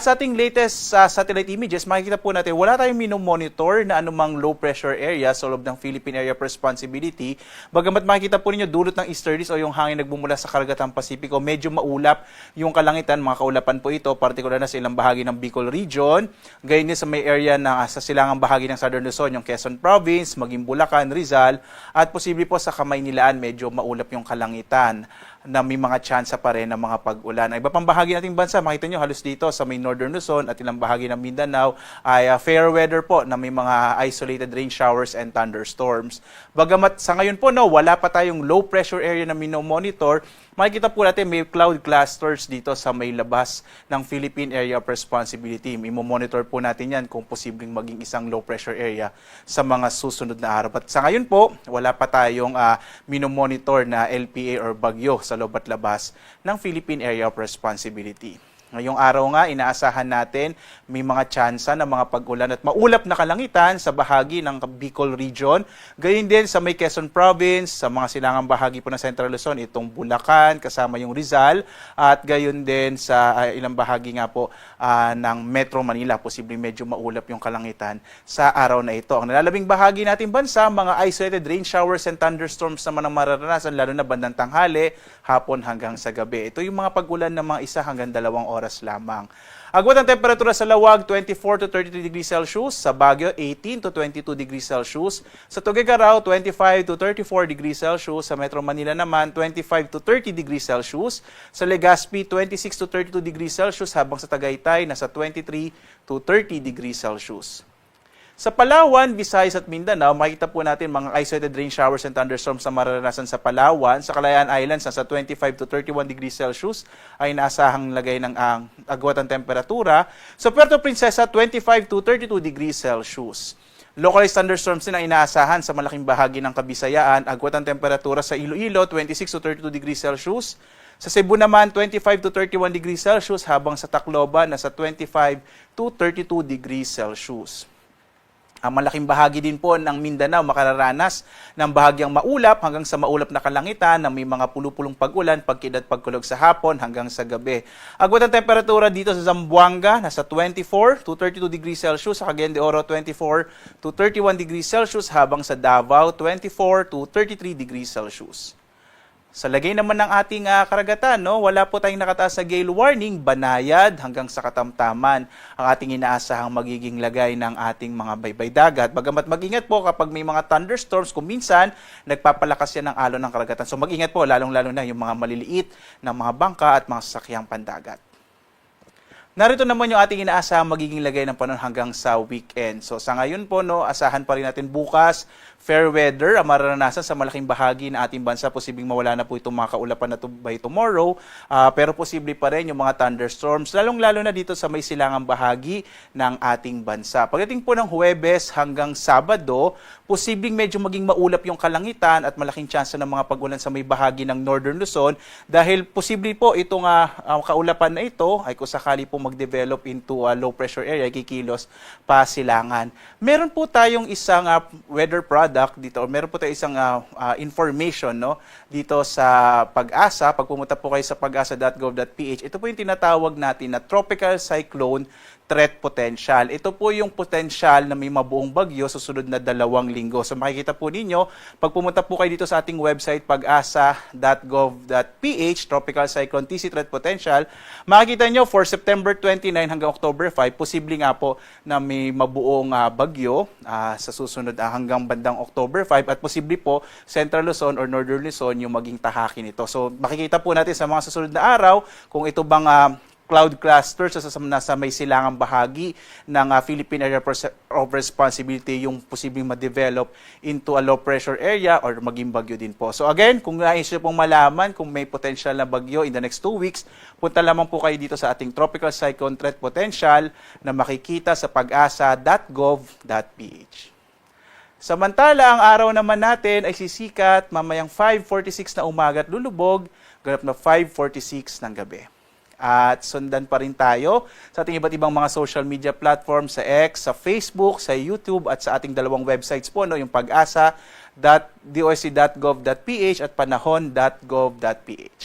Sa ating latest satellite images, makikita po natin wala tayong minomonitor na anumang low pressure area sa loob ng Philippine Area of Responsibility. Bagamat makikita po ninyo dulot ng easterlies o yung hangin nagbumula sa Karagatang Pasipiko, medyo maulap yung kalangitan, mga kaulapan po ito, partikular na sa ilang bahagi ng Bicol Region. Gayon din sa may area na sa silangang bahagi ng Southern Luzon, yung Quezon Province, maging Bulacan, Rizal, at posible po sa Kamaynilaan, medyo maulap yung kalangitan na may mga tsansa pa rin ng mga pag-ulan. Iba pang bahagi nating bansa, makita nyo halos dito sa may Northern Luzon at ilang bahagi ng Mindanao ay fair weather po na may mga isolated rain showers and thunderstorms. Bagamat sa ngayon po wala pa tayong low pressure area na minomonitor, makikita po natin may cloud clusters dito sa may labas ng Philippine Area of Responsibility. Monitor po natin yan kung posibleng maging isang low pressure area sa mga susunod na araw. At sa ngayon po, wala pa tayong minomonitor na LPA or bagyo sa loob at labas ng Philippine Area of Responsibility. Ngayong araw nga, inaasahan natin may mga tsansa ng mga pag-ulan at maulap na kalangitan sa bahagi ng Bicol Region. Gayon din sa may Quezon Province, sa mga silangang bahagi po ng Central Luzon, itong Bulacan, kasama yung Rizal, at gayon din sa ilang bahagi nga po ng Metro Manila, posibleng medyo maulap yung kalangitan sa araw na ito. Ang nalalabing bahagi natin bansa, mga isolated rain showers and thunderstorms naman ang mararanasan, lalo na bandang tanghali, hapon hanggang sa gabi. Ito yung mga pag-ulan ng mga 1 hanggang 2 oras lamang. Agwat ang temperatura sa Lawag, 24 to 33 degrees Celsius. Sa Baguio, 18 to 22 degrees Celsius. Sa Tuguegarao, 25 to 34 degrees Celsius. Sa Metro Manila naman, 25 to 30 degrees Celsius. Sa Legazpi, 26 to 32 degrees Celsius. Habang sa Tagaytay, nasa 23 to 30 degrees Celsius. Sa Palawan, Visayas at Mindanao, makikita po natin mga isolated rain showers and thunderstorms na mararanasan sa Palawan. Sa Kalayaan Islands, nasa 25 to 31 degrees Celsius ay inaasahang lagay ng agwat ang temperatura. Sa Puerto Princesa, 25 to 32 degrees Celsius. Localized thunderstorms din ang inaasahan sa malaking bahagi ng Kabisayaan. Agwat ang temperatura sa Iloilo, 26 to 32 degrees Celsius. Sa Cebu naman, 25 to 31 degrees Celsius, habang sa Tacloban, nasa 25 to 32 degrees Celsius. Ang malaking bahagi din po ng Mindanao makararanas ng bahagyang maulap hanggang sa maulap na kalangitan na may mga pulupulong pag-ulan, pagkid at pagkulog sa hapon hanggang sa gabi. Agwat ang temperatura dito sa Zamboanga, nasa 24 to 32 degrees Celsius. Sa Cagayan de Oro, 24 to 31 degrees Celsius. Habang sa Davao, 24 to 33 degrees Celsius. Sa lagay naman ng ating karagatan, wala po tayong nakataas na gale warning, banayad hanggang sa katamtaman ang ating inaasahang magiging lagay ng ating mga baybay dagat. Bagamat mag-ingat po kapag may mga thunderstorms, kung minsan nagpapalakas yan ng alon ng karagatan. So mag-ingat po, lalong-lalo na yung mga maliliit na mga bangka at mga sasakyang pandagat. Narito naman yung ating inaasahang magiging lagay ng panahon hanggang sa weekend. So sa ngayon po, asahan pa rin natin bukas, fair weather ang mararanasan sa malaking bahagi ng ating bansa. Posibleng mawala na po itong mga kaulapan na by tomorrow. Pero posible pa rin yung mga thunderstorms, lalong-lalo na dito sa may silangang bahagi ng ating bansa. Pagdating po ng Huwebes hanggang Sabado, posibleng medyo maging maulap yung kalangitan at malaking tsansa ng mga pag-ulan sa may bahagi ng Northern Luzon dahil posible po itong kaulapan na ito ay kung sakali po mag-develop into a low pressure area, kikilos pa silangan. Meron po tayong isang weather product dito, or meron po tayong isang information dito sa Pag-asa. Pag pumunta po kayo sa pagasa.gov.ph, ito po yung tinatawag natin na tropical cyclone threat potential. Ito po yung potential na may mabuong bagyo sa sunod na 2 linggo. So makikita po ninyo, pag pumunta po kayo dito sa ating website, pagasa.gov.ph, Tropical Cyclone TC Threat Potential, makikita nyo for September 29 hanggang October 5, posible nga po na may mabuong bagyo sa susunod hanggang bandang October 5 at posible po Central Luzon or Northern Luzon yung maging tahakin ito. So makikita po natin sa mga susunod na araw kung ito bang cloud clusters sa may silangang bahagi ng Philippine Area of Responsibility yung posibleng ma-develop into a low pressure area or maging bagyo din po. So again, kung nais nyo pong malaman kung may potential na bagyo in the next 2 weeks, punta lamang po kayo dito sa ating Tropical Cyclone Threat Potential na makikita sa pagasa.gov.ph. Samantala, ang araw naman natin ay sisikat mamayang 5:46 na umaga at lulubog, ganap na 5:46 ng gabi. At sundan pa rin tayo sa ating iba't ibang mga social media platforms sa X, sa Facebook, sa YouTube at sa ating 2 websites po, yung pagasa.doc.gov.ph at panahon.gov.ph.